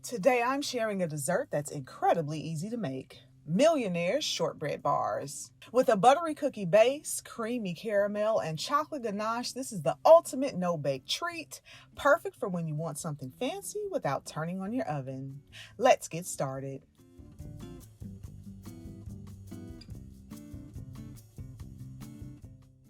Today I'm sharing a dessert that's incredibly easy to make. Millionaire Shortbread bars. With a buttery cookie base, creamy caramel, and chocolate ganache, this is the ultimate no-bake treat, perfect for when you want something fancy without turning on your oven. Let's get started.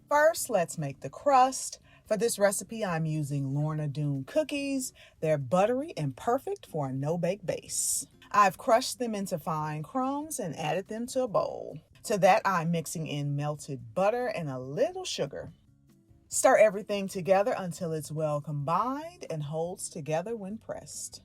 First, let's make the crust. For this recipe, I'm using Lorna Doone cookies. They're buttery and perfect for a no-bake base. I've crushed them into fine crumbs and added them to a bowl. To that, I'm mixing in melted butter and a little sugar. Stir everything together until it's well combined and holds together when pressed.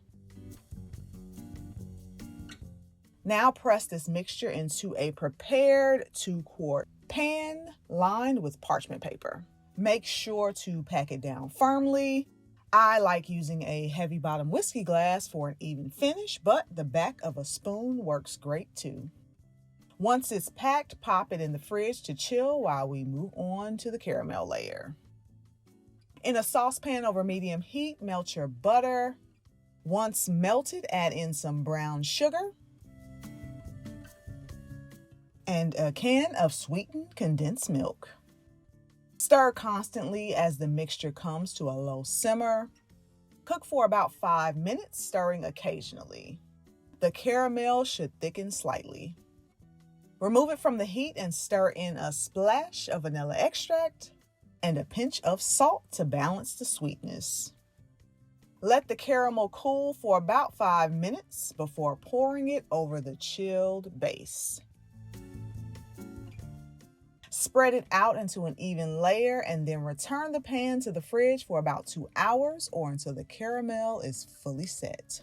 Now press this mixture into a prepared 2-quart pan lined with parchment paper. Make sure to pack it down firmly. I like using a heavy bottom whiskey glass for an even finish, but the back of a spoon works great too. Once it's packed, pop it in the fridge to chill while we move on to the caramel layer. In a saucepan over medium heat, melt your butter. Once melted, add in some brown sugar and a can of sweetened condensed milk. Stir constantly as the mixture comes to a low simmer. Cook for about 5 minutes, stirring occasionally. The caramel should thicken slightly. Remove it from the heat and stir in a splash of vanilla extract and a pinch of salt to balance the sweetness. Let the caramel cool for about 5 minutes before pouring it over the chilled base. Spread it out into an even layer and then return the pan to the fridge for about 2 hours or until the caramel is fully set.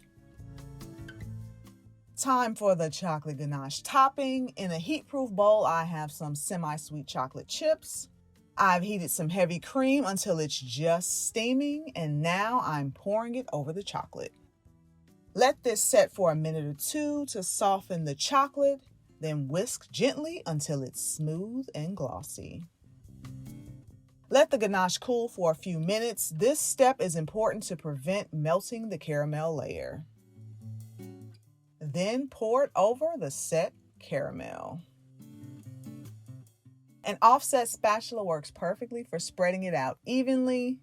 Time for the chocolate ganache topping. In a heat-proof bowl, I have some semi-sweet chocolate chips. I've heated some heavy cream until it's just steaming, and now I'm pouring it over the chocolate. Let this set for a minute or two to soften the chocolate. Then whisk gently until it's smooth and glossy. Let the ganache cool for a few minutes. This step is important to prevent melting the caramel layer. Then pour it over the set caramel. An offset spatula works perfectly for spreading it out evenly.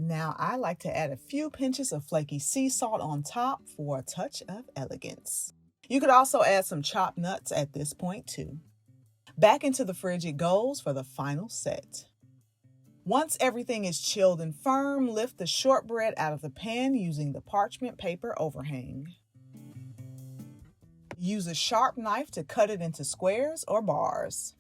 Now I like to add a few pinches of flaky sea salt on top for a touch of elegance. You could also add some chopped nuts at this point too. Back into the fridge it goes for the final set. Once everything is chilled and firm, lift the shortbread out of the pan using the parchment paper overhang. Use a sharp knife to cut it into squares or bars.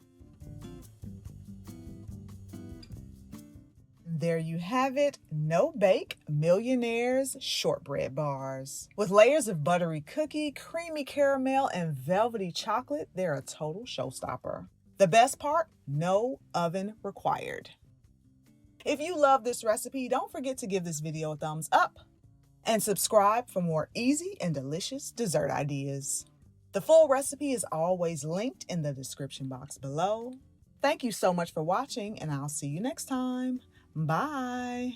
There you have it, no-bake Millionaire's Shortbread bars. With layers of buttery cookie, creamy caramel, and velvety chocolate, they're a total showstopper. The best part, no oven required. If you love this recipe, don't forget to give this video a thumbs up and subscribe for more easy and delicious dessert ideas. The full recipe is always linked in the description box below. Thank you so much for watching, and I'll see you next time. Bye.